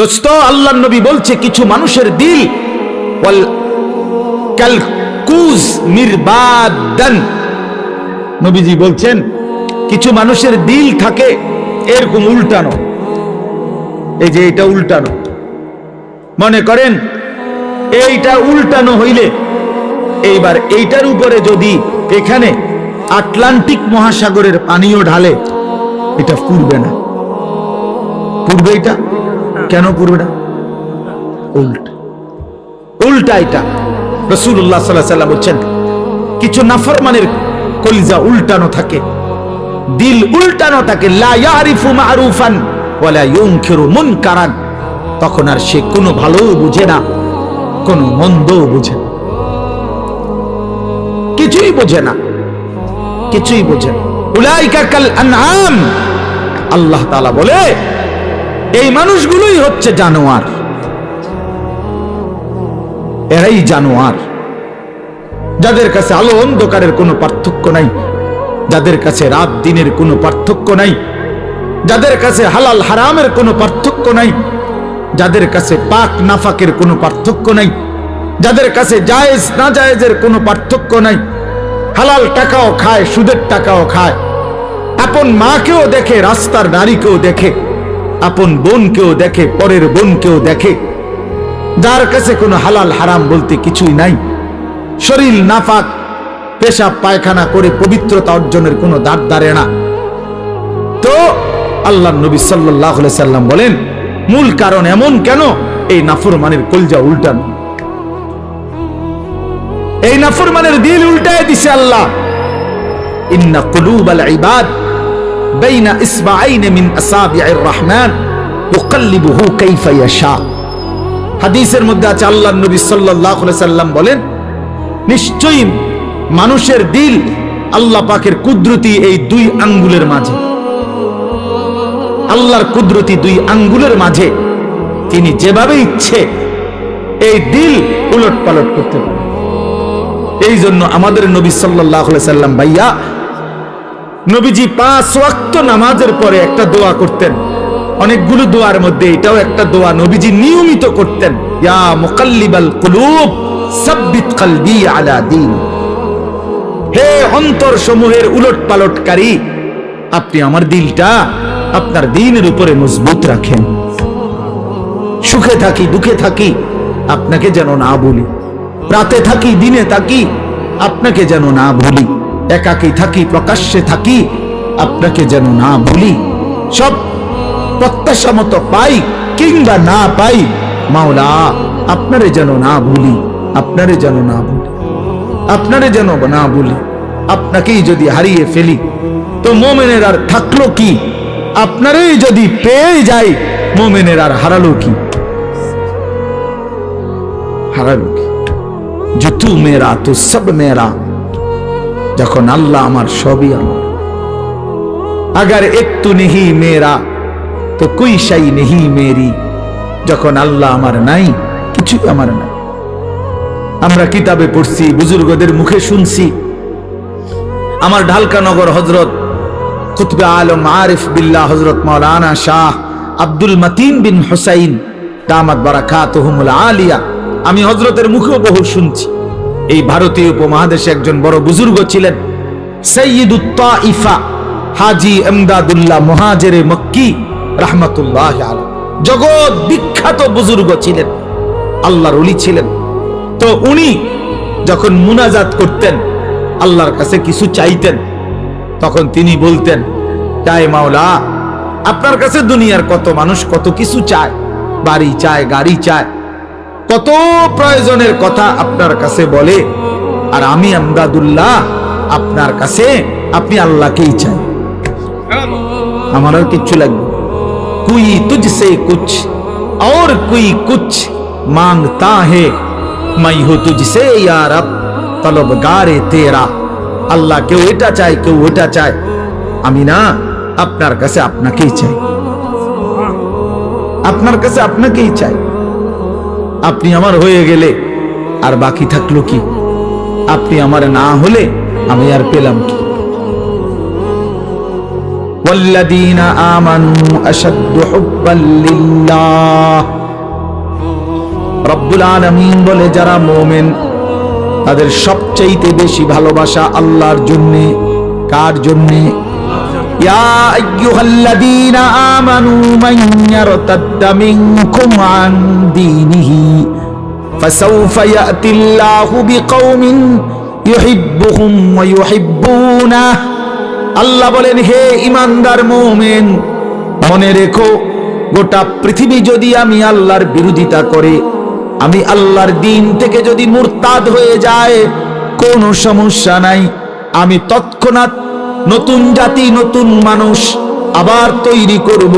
দোস্ত, আল্লাহর নবী বলছে কিছু মানুষের দিল ওয়াল কালকুজ মিরবাদান, নবীজি বলছেন কিছু মানুষের দিল থাকে এরকম উল্টানো, এই যে এটা উল্টানো, মনে করেন এইটা উল্টানো হইলে এইবার এইটার উপরে যদি এখানে আটলান্টিক মহাসাগরের পানিও ঢালে এটা পুড়বে না, পুড়বে? এটা কেন পুড়বে না? উল্টা উল্টা এটা রাসূলুল্লাহ সাল্লাল্লাহু আলাইহি ওয়াসাল্লাম বলেন কিছু নাফরমানের কলিজা উল্টানো থাকে, দিল উল্টানো থাকে, লা ইয়ারিফু মারুফান ওয়ালা ইউনকিরু মুনকারান, তখন আর সে কোনো ভালো বুঝে না কোনো মন্দও বুঝে না, কিছুই বোঝে না, কিছুই বোঝে না। উলাইকা কাল আনআম, আল্লাহ তাআলা বলে এই মানুষগুলোই হচ্ছে জানোয়ার, এরাই জানোয়ার, যাদের কাছে আলো অন্ধকারের কোনো পার্থক্য নাই, যাদের কাছে রাত দিনের কোনো পার্থক্য নাই, যাদের কাছে হালাল হারামের কোনো পার্থক্য নাই, যাদের কাছে পাক নাফাকের কোনো পার্থক্য নাই, যাদের কাছে জায়েজ না জায়েজের কোনো পার্থক্য নাই, হালাল টাকাও খায় সুদের টাকাও খায়, আপন মাকেও দেখে রাস্তার নারীকেও দেখে, আপন বোনকেও দেখে পরের বোনকেও দেখে, যার কাছে কোনো হালাল হারাম বলতে কিছুই নাই, শরীর নাফাক পেশাব পায়খানা করে পবিত্রতা অর্জনের কোনো দাঁড় দাঁড়ে না। তো আল্লাহর নবী সাল্লাল্লাহু আলাইহি সাল্লাম বলেন মূল কারণ এমন কেন? এই নাফরমানের কলজা উল্টানো, এই নাফরমানের দিল উল্টায় দিছে আল্লাহ। ইন্না কুলুবাল ইবাদ বাইনা ইসবাআইন মিন আসাবি'ir রহমান ইউকাল্লিবুহু কাইফা ইয়াশা, হাদিসের মধ্যে আছে আল্লাহর নবী সাল্লাল্লাহু আলাইহি সাল্লাম বলেন নিশ্চয়ই মানুষের দিল আল্লাহ পাকের কুদরতি এই দুই আঙ্গুলের মাঝে, আল্লাহর কুদরতি দুই আঙ্গুলের মাঝে তিনি যেভাবে ইচ্ছে এই দিল উলট পালট করতে পারেন। এই জন্য আমাদের নবী সাল্লাল্লাহু আলাইহি সাল্লাম ভাইয়া নবীজি 5 ওয়াক্ত নামাজের পরে একটা দোয়া করতেন, অনেকগুলো দোয়ার মধ্যে এটাও একটা দোয়া নবীজি নিয়মিত করতেন, ইয়া মুকাল্লিবাল কুলুব সাব্বিত কলবি আলা দীন, হে অন্তর সমূহের উলট পালটকারী আপনি আমার দিলটা আপনার দ্বীনের উপরে মজবুত রাখেন। সুখে থাকি দুঃখে থাকি আপনাকে যেন না ভুলি, রাতে থাকি দিনে থাকি আপনাকে যেন না ভুলি, একাকী থাকি প্রকাশ্যে থাকি আপনাকে যেন না ভুলি, সব প্রত্যাশা মতো পাই কিংবা না পাই মাওলা আপনারে যেন না ভুলি, আপনারে যেন না ভুলি, আপনারে যেন না ভুলি। আপনাকেই যদি হারিয়ে ফেলি তো মোমেনের আর থাকলো কি? আপনারই যদি পেয়ে যায় মোমেনের আর হারালো কি? হারালো কি? जो तू मेरा तो सब मेरा, যখন আল্লাহ আমার সবই আমার, अगर एक तू नहीं मेरा तो कोई शई नहीं मेरी, যখন আল্লাহ আমার নাই কিছুই আমার নাই। আমরা কিতাবে পড়ছি, বুজুর্গদের মুখে শুনছি, আমার ঢালকানগর হযরত কুতবে আলম আরিফ বিল্লাহ হযরত মাওলানা শাহ আব্দুল মতিন বিন হুসাইন দামাত বারাকাতুহুমুল আলিয়া, আমি হযরতের মুখেও বহু শুনছি। এই ভারতীয় উপমহাদেশে একজন বড় বুজুর্গ ছিলেন, সাইয়্যিদুত তাইফা হাজী ইমদাদুল্লাহ মুহাজিরে মক্কি রাহমাতুল্লাহ আলাইহি, জগৎ বিখ্যাত বুজুর্গ ছিলেন, আল্লাহর ওলি ছিলেন। তো উনি যখন মুনাজাত করতেন, আল্লাহর কাছে কিছু চাইতেন, তখন তিনি বলতেন তাই মাওলা আপনার কাছে দুনিয়ার কত মানুষ কত কিছু চায়, বাড়ি চায় গাড়ি চায়, কত প্রয়োজনের কথা আপনার কাছে বলে, আর আমি ইমদাদুল্লাহ আপনার কাছে আপনি আল্লাহকেই চাই, আমার আর কিচ্ছু লাগবে। कोई तुझसे कुछ और कोई कुछ मांगता है, मैं हूं तुझसे या रब तलबगारे तेरा, আল্লাহ কেউ এটা চায় কেউ ওটা চায়, আমি না আপনার কাছে আপনাকেই চাই, আপনার কাছে আপনাকেই চাই। আপনি আমার হয়ে গেলে আর বাকি থাকলো কি? আপনি আমার না হলে আমি আর পেলাম কি? والذين آمنوا أشد حبا لله রব্বুল আলামিন বলে যারা মুমিন তাদের সবচাইতে বেশি ভালোবাসা আল্লাহর জন্য। কার জন্য? ইয়া আইয়ুহাল্লাযীনা আমানু মান ইয়ারতাদ্দা মিনকুম আন দীনিহি ফাসাউফা ইয়াতিল্লাহু বিকওমিন ইউহিব্বুহুম ওয়া ইউহিব্বুনাহ। আল্লাহ বলেন, হে ঈমানদার মুমিন, মনে রেখো গোটা পৃথিবী যদি আমি আল্লাহর বিরোধিতা করে, আমি আল্লাহর দ্বীন থেকে যদি মুরতাদ হয়ে যায়, কোনো সমস্যা নাই, আমি তৎক্ষণাৎ নতুন জাতি নতুন মানুষ আবার তৈরি করব।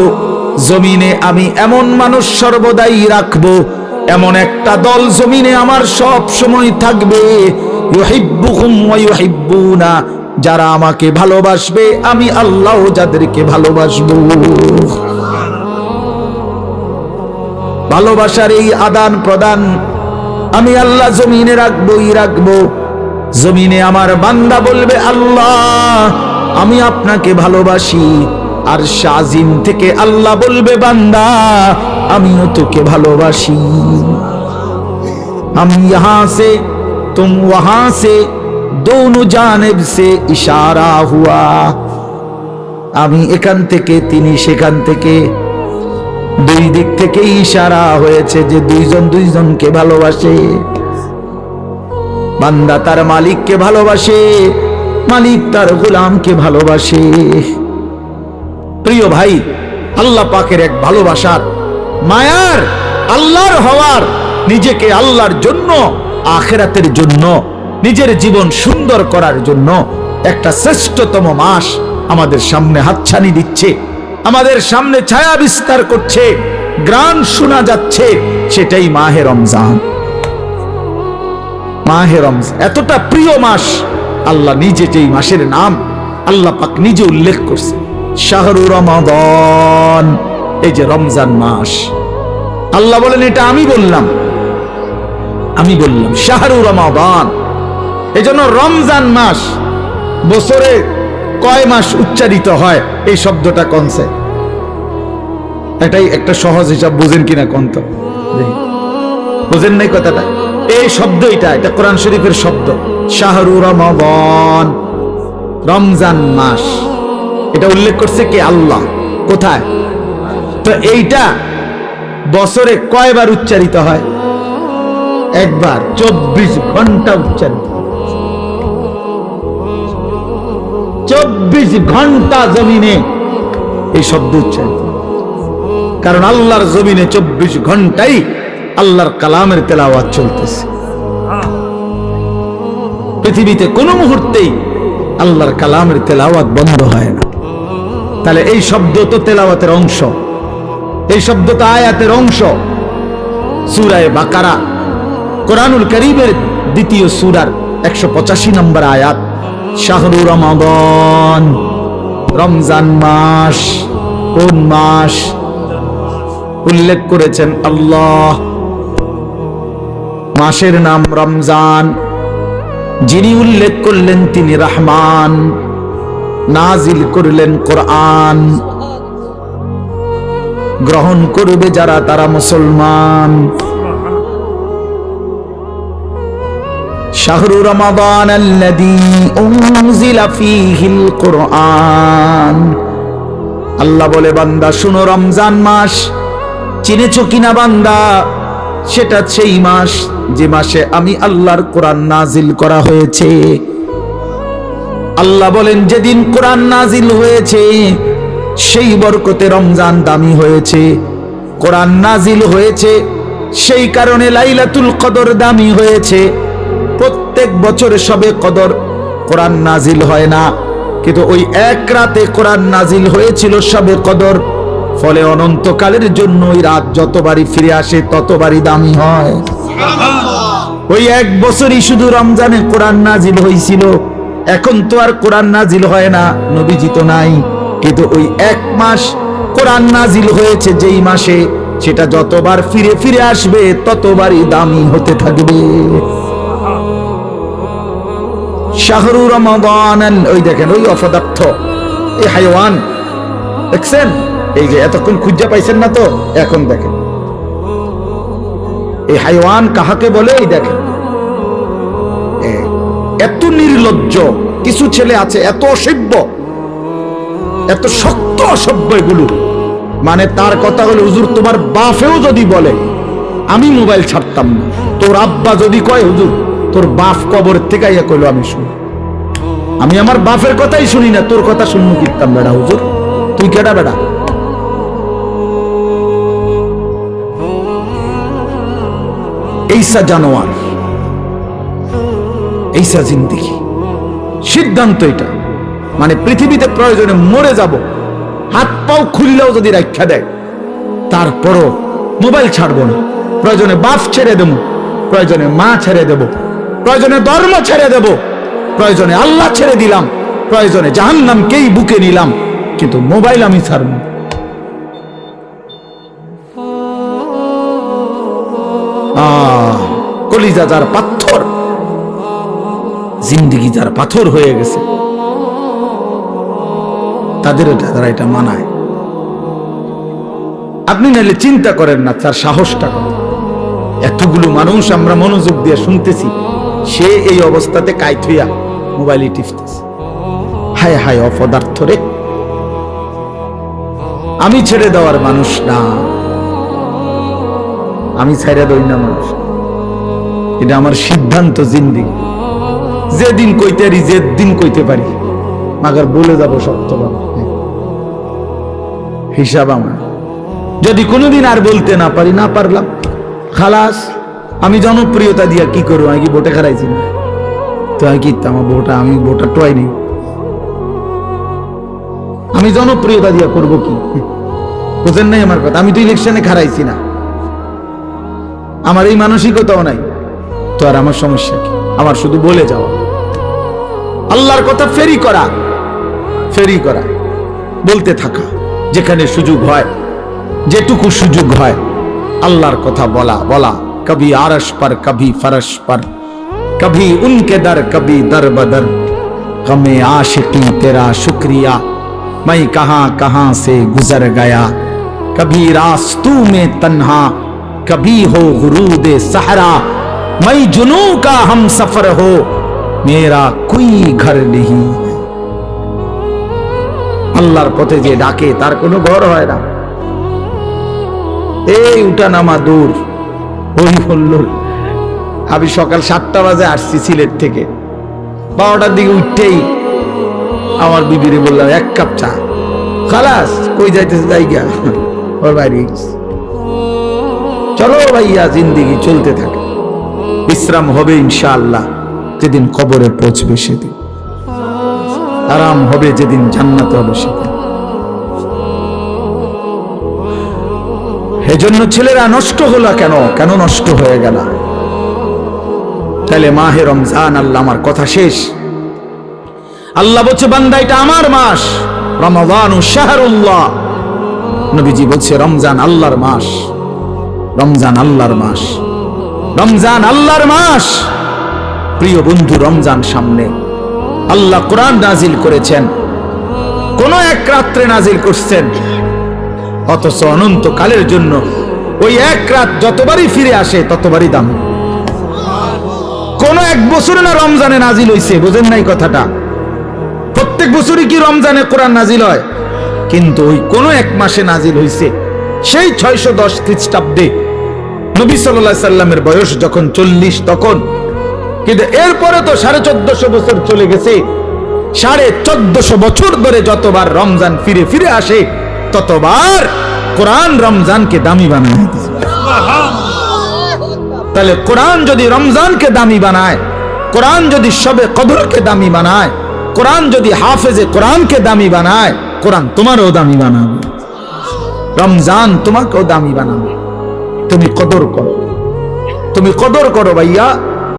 জমিনে আমি এমন মানুষ সর্বদাই রাখবো, এমন একটা দল জমিনে আমার সব সময় থাকবে, ইউহিব্বুহুম ওয়া ইউহিব্বুনা, যারা আমাকে ভালোবাসবে, আমি আল্লাহ যাদেরকে ভালোবাসবো। ভালোবাসার এই আদান প্রদান আমি আল্লাহ জমিনে রাখবই রাখবো। জমিনে আমার বান্দা বলবে, আল্লাহ আমি আপনাকে ভালোবাসি, আর শাজিম থেকে আল্লাহ বলবে, বান্দা আমিও তোকে ভালোবাসি। हम यहां से तुम वहां से दोनों जानिब से इशारा हुआ। আমি এখান থেকে তিনি সেখান থেকে, দুই দিক থেকে ইশারা হয়েছে যে দুইজন দুইজনকে ভালোবাসে। বান্দা তার মালিককে ভালোবাসে, মালিক তার গোলামকে ভালোবাসে। প্রিয় ভাই, আল্লাহ পাকের এক ভালোবাসার, মায়ার, আল্লাহর হওয়ার, নিজেকে আল্লাহর জন্য, আখিরাতের জন্য, নিজের জীবন সুন্দর করার জন্য একটা শ্রেষ্ঠতম মাস আমাদের সামনে হাতছানি দিচ্ছে, আমাদের সামনে ছায়া বিস্তার করছে, গান শোনা যাচ্ছে, সেটাই মাহে রমজান। মাহে রমজান এতটা প্রিয় মাস, আল্লাহ নিজে যেই মাসের নাম আল্লাহ পাক নিজে উল্লেখ করছে, শাহরু রমাদান, এই যে রমজান মাস। আল্লাহ বলেন, এটা আমি বললাম শাহরু রমাদান। এই জন্য রমজান মাস, বছরে কয় মাস উচ্চারিত হয় এই শব্দটা কোনছে? এটাই একটা সহজ হিসাব, বুঝেন কিনা কোন? তো বুঝেন নাই কথাটা? এই শব্দ এটা কোরআন শরীফের শব্দ, শাহরু রমাদান, রমজান মাস। এটা উল্লেখ করছে কে? আল্লাহ। কোথায়? তো এইটা বছরে কয়বার উচ্চারিত হয়? একবার। 24 ঘন্টা উচ্চারিত, 24 ঘন্টা জমিনে এই শব্দ উচ্চারিত। কারণ আল্লাহর জমিনে 24 ঘন্টাই আল্লাহর কালামের তেলাওয়াত চলতেছে। পৃথিবীতে কোনো মুহূর্তেই আল্লাহর কালামের তেলাওয়াত বন্ধ হয় না। তাহলে এই শব্দ তো তেলাওয়াতের অংশ, এই শব্দ তো আয়াতের অংশ। সূরা বাকারা, কোরআনুল কারীমের দ্বিতীয় সূরার 185 নম্বর আয়াত, শাহরু রমাদান, রমজান মাস। কোন মাস উল্লেখ করেছেন আল্লাহ? মাসের নাম রমজান। যিনি উল্লেখ করলেন তিনি রহমান, নাজিল করলেন কোরআন। গ্রহণ করবে যারা তারা মুসলমান। শাহরু রমাদান আল্লাযী উনজিলা ফীহিল কুরআন। আল্লাহ বলে, বান্দা শুনো, রমজান মাস চিনেছো কিনা বান্দা? সেটা সেই মাস যে মাসে আমি আল্লাহর কোরআন নাজিল করা হয়েছে। আল্লাহ বলেন, যেদিন কোরআন নাজিল হয়েছে সেই বরকতে রমজান দামি হয়েছে। কোরআন নাজিল হয়েছে সেই কারণে লাইলাতুল কদর দামি হয়েছে। প্রত্যেক বছরে সবে কদর কোরআন নাজিল হয় না, কিন্তু ওই এক রাতে কোরআন নাজিল হয়েছিল সবে কদর। ফলে অনন্তকালের জন্য ওই রাত যতবারই ফিরে আসে ততবারই দামি হয়। ওই এক বছরই শুধু রমজানে কোরআন নাজিল হয়েছিল। এখন তো আর কোরআন নাজিল হয় না, নবীজি তো নাই, কিন্তু ওই এক মাস কোরআন নাজিল হয়েছে যেই মাসে, সেটা যতবার ফিরে ফিরে আসবে ততবারই দামি হতে থাকবে। শাহরু রমাদান, ওই দেখেন ওই অপদার্থ, এই হাইওয়ান দেখছেন, এই যে এতক্ষণ খুঁজে পাইছেন না তো, এখন দেখেন এই হাইওয়ান কাহাকে বলে? এই দেখেন, এত নির্লজ্জ কিছু ছেলে আছে, এত অসভ্য, এত শক্ত অসভ্য এগুলো। মানে তার কথা হলো, হুজুর তোমার বাপেও যদি বলে আমি মোবাইল ছাড়তাম না, তোর আব্বা যদি কয় হুজুর তোর বাপ কবরের থেকে আইয়া কইলো আমি শুনি, আমি আমার বাপের কথাই শুনি না, তোর কথা শুনবো কিতাম বেড়া হুজুর, তুই কেডা বেড়া? এইসা জানোয়ার, এইসা জিন্দেগি। সিদ্ধান্ত এটা, মানে পৃথিবীতে প্রয়োজনে মরে যাব, হাত পাও খুললেও যদি রাখা দেয় তারপরও মোবাইল ছাড়বো না। প্রয়োজনে বাপ ছেড়ে দেবো, প্রয়োজনে মা ছেড়ে দেব, প্রয়োজনে ধর্ম ছেড়ে দেব, প্রয়োজনে আল্লাহ ছেড়ে দিলাম, প্রয়োজনে জাহান্নামকেই বুকে নিলাম, কিন্তু মোবাইল আমি ছাড়ব না। কলিজা যার পাথর, জিন্দেগি যার পাথর হয়ে গেছে, তাদের তারা এটা মানায়। আপনি নাহলে চিন্তা করেন না তার সাহসটা কত। এতগুলো মানুষ আমরা মনোযোগ দিয়ে শুনতেছি, সে এই অবস্থাতে কাইত হইয়া মোবাইলে টিপতেছে। হায় হায় অপদার্থ রে, আমি ছেড়ে দেওয়ার মানুষ না, আমি ছেড়ে দই না মানুষ, এটা আমার সিদ্ধান্ত জিন্দেগি। যেদিন কইতে পারি, যেদিন কইতে পারি, মাগার বলে যাব সত্যভাবে, হিসাব আমার। যদি কোনোদিন আর বলতে না পারি, না পারলাম খালাস। আমি জনপ্রিয়তা দিয়া কি করবো? আমি কি ভোটে খারাইছি না তো? আমি কি আমার ভোটা, আমি ভোটার টোয়াই নেই, আমি জনপ্রিয়তা দিয়া করব কি? বুঝেন নাই আমার কথা? আমি তো ইলেকশনে খারাইছি না, আমার এই মানসিকতাও নাই, তো আর আমার সমস্যা কি? আমার শুধু বলে যাওয়া, আল্লাহর কথা ফেরি করা, ফেরি করা, বলতে থাকা, যেখানে সুযোগ হয়, যেটুকু সুযোগ হয় আল্লাহর কথা বলা বলা। কবি আরশ पर कभी फरश पर, कभी उनके दर कभी दर बदर, हमें आशिकी तेरा शुक्रिया, मैं कहां कहां से गुजर गया, कभी रास्तों में तन्हा, कभी हो गुरूद सहरा, मैं जुनू का हम सफर हो, मेरा कोई घर नहीं। আল্লাহর পথে যে ডাকে তার কোনো ঘর হয় না। এই উঠা নামা দূর, ওই বলল আমি সকাল 7টা বাজে আসছি সিলেট থেকে, 12টার দিকে উঠতেই আমার বিবিরে বললাম 1 কাপ চা, খালাস কই যাইতেছে জায়গা ওর বাড়ি, চলো ভাইয়া জিন্দেগি চলতে থাকে, বিশ্রাম হবে ইনশাআল্লাহ যেদিন কবরে পৌঁছবে সেদিন, আরাম হবে যেদিন জান্নাত হবে সেদিন। এজন্য ছেলেরা নষ্ট হলো কেন? কেন নষ্ট হয়ে গেল? তাহলে মাহে রমজান, আল্লাহ আমার কথা শেষ, আল্লাহ বলছে বান্দা এটা আমার মাস, রমাদানু শাহরুল্লাহ। নবীজি বলছে রমজান আল্লাহর মাস, রমজান আল্লাহর মাস, রমজান আল্লাহর মাস। প্রিয় বন্ধু, রমজান সামনে, আল্লাহ কোরআন নাজিল করেছেন, কোন এক রাত্রে নাজিল করছেন, অথচ অনন্তকালের জন্য ওই এক রাত যতবারই ফিরে আসে ততবারই দাম। কোন এক বছরে না রমজানে নাজিল হইছে, বুঝেন নাই কথাটা? প্রত্যেক বছরই কি রমজানে কোরআন নাজিল হয়? কিন্তু ওই কোন এক মাসে নাজিল হইছে, সেই 610 খ্রিস্টাব্দে নবী সাল্লাল্লাহু আলাইহি সাল্লামের বয়স যখন 40 তখন। কিন্তু এরপরে তো 1450 বছর চলে গেছে, 1450 বছর ধরে যতবার রমজান ফিরে ফিরে আসে ততবার কোরআন রমজানকে দামি বানায়। তাহলে কোরআন যদি রমজানকে দামি বানায়, কোরআন যদি শবে কদরকে দামি বানায়, কোরআন যদি হাফেজে কোরআনকে দামি বানায়, কোরআন তোমারও দামি বানাবে, রমজান তোমাকেও দামি বানাবে। তুমি কদর করো, তুমি কদর করো ভাইয়া।